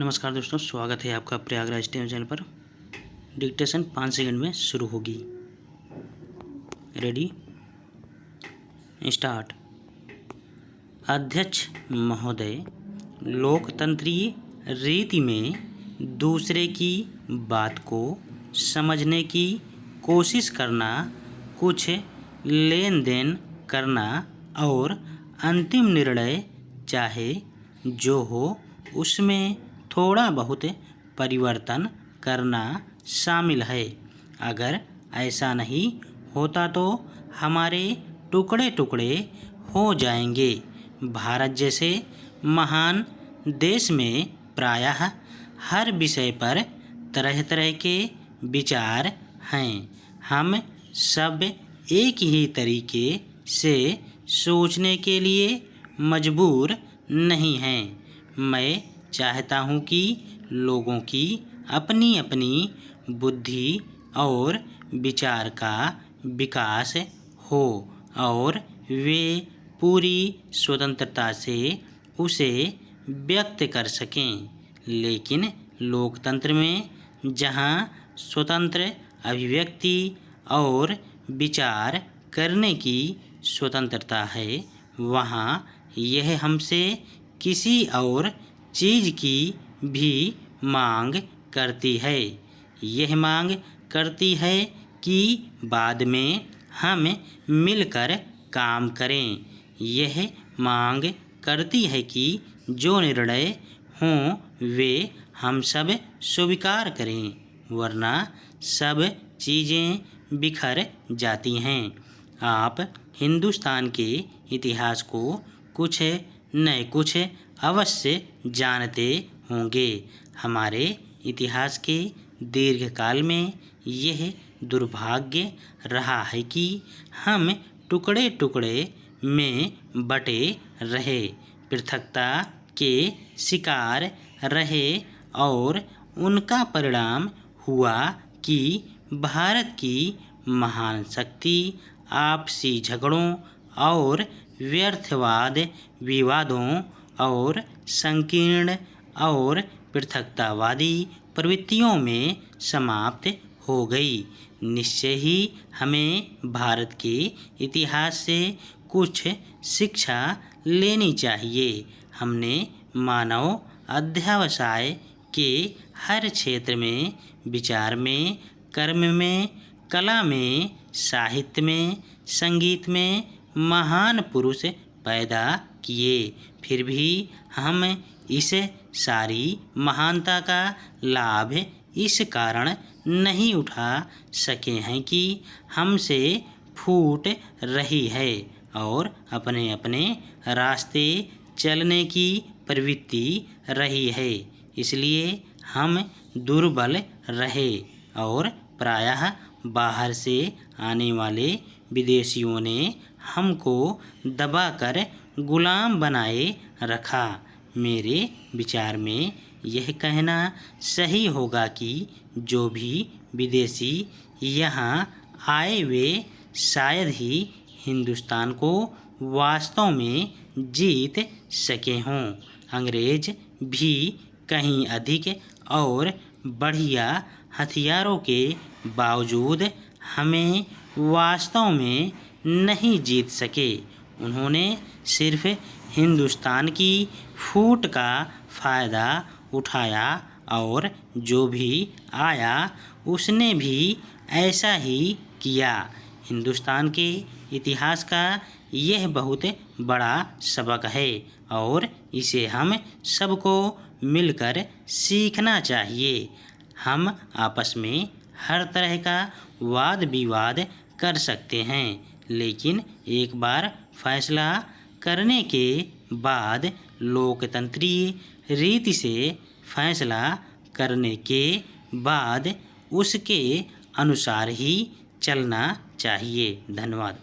नमस्कार दोस्तों, स्वागत है आपका प्रयागराज चैनल पर। डिक्टेशन 5 सेकंड में शुरू होगी। Ready, start. अध्यक्ष महोदय, लोकतंत्रीय रीति में दूसरे की बात को समझने की कोशिश करना, कुछ लेन देन करना और अंतिम निर्णय चाहे जो हो उसमें थोड़ा बहुत परिवर्तन करना शामिल है। अगर ऐसा नहीं होता तो हमारे टुकड़े टुकड़े हो जाएंगे। भारत जैसे महान देश में प्रायः हर विषय पर तरह तरह के विचार हैं। हम सब एक ही तरीके से सोचने के लिए मजबूर नहीं हैं। मैं चाहता हूँ कि लोगों की अपनी अपनी बुद्धि और विचार का विकास हो और वे पूरी स्वतंत्रता से उसे व्यक्त कर सकें। लेकिन लोकतंत्र में जहाँ स्वतंत्र अभिव्यक्ति और विचार करने की स्वतंत्रता है, वहाँ यह हमसे किसी और चीज़ की भी मांग करती है। यह मांग करती है कि बाद में हम मिलकर काम करें। यह मांग करती है कि जो निर्णय हों वे हम सब स्वीकार करें, वरना सब चीज़ें बिखर जाती हैं। आप हिंदुस्तान के इतिहास को कुछ न कुछ अवश्य जानते होंगे। हमारे इतिहास के दीर्घकाल में यह दुर्भाग्य रहा है कि हम टुकड़े टुकड़े में बटे रहे, पृथकता के शिकार रहे और उनका परिणाम हुआ कि भारत की महान शक्ति आपसी झगड़ों और व्यर्थवाद विवादों और संकीर्ण और पृथकतावादी प्रवृत्तियों में समाप्त हो गई। निश्चय ही हमें भारत के इतिहास से कुछ शिक्षा लेनी चाहिए। हमने मानव अध्यवसाय के हर क्षेत्र में, विचार में, कर्म में, कला में, साहित्य में, संगीत में महान पुरुष पैदा किए, फिर भी हम इस सारी महानता का लाभ इस कारण नहीं उठा सके हैं कि हमसे फूट रही है और अपने अपने रास्ते चलने की प्रवृत्ति रही है। इसलिए हम दुर्बल रहे और प्रायः बाहर से आने वाले विदेशियों ने हमको दबाकर गुलाम बनाए रखा। मेरे विचार में यह कहना सही होगा कि जो भी विदेशी यहाँ आए वे शायद ही हिंदुस्तान को वास्तव में जीत सके हों। अंग्रेज भी कहीं अधिक और बढ़िया हथियारों के बावजूद हमें वास्तव में नहीं जीत सके। उन्होंने सिर्फ हिंदुस्तान की फूट का फ़ायदा उठाया और जो भी आया उसने भी ऐसा ही किया। हिंदुस्तान के इतिहास का यह बहुत बड़ा सबक है और इसे हम सबको मिलकर सीखना चाहिए। हम आपस में हर तरह का वाद विवाद कर सकते हैं, लेकिन एक बार फैसला करने के बाद लोकतंत्रीय रीति से फैसला करने के बाद उसके अनुसार ही चलना चाहिए। धन्यवाद।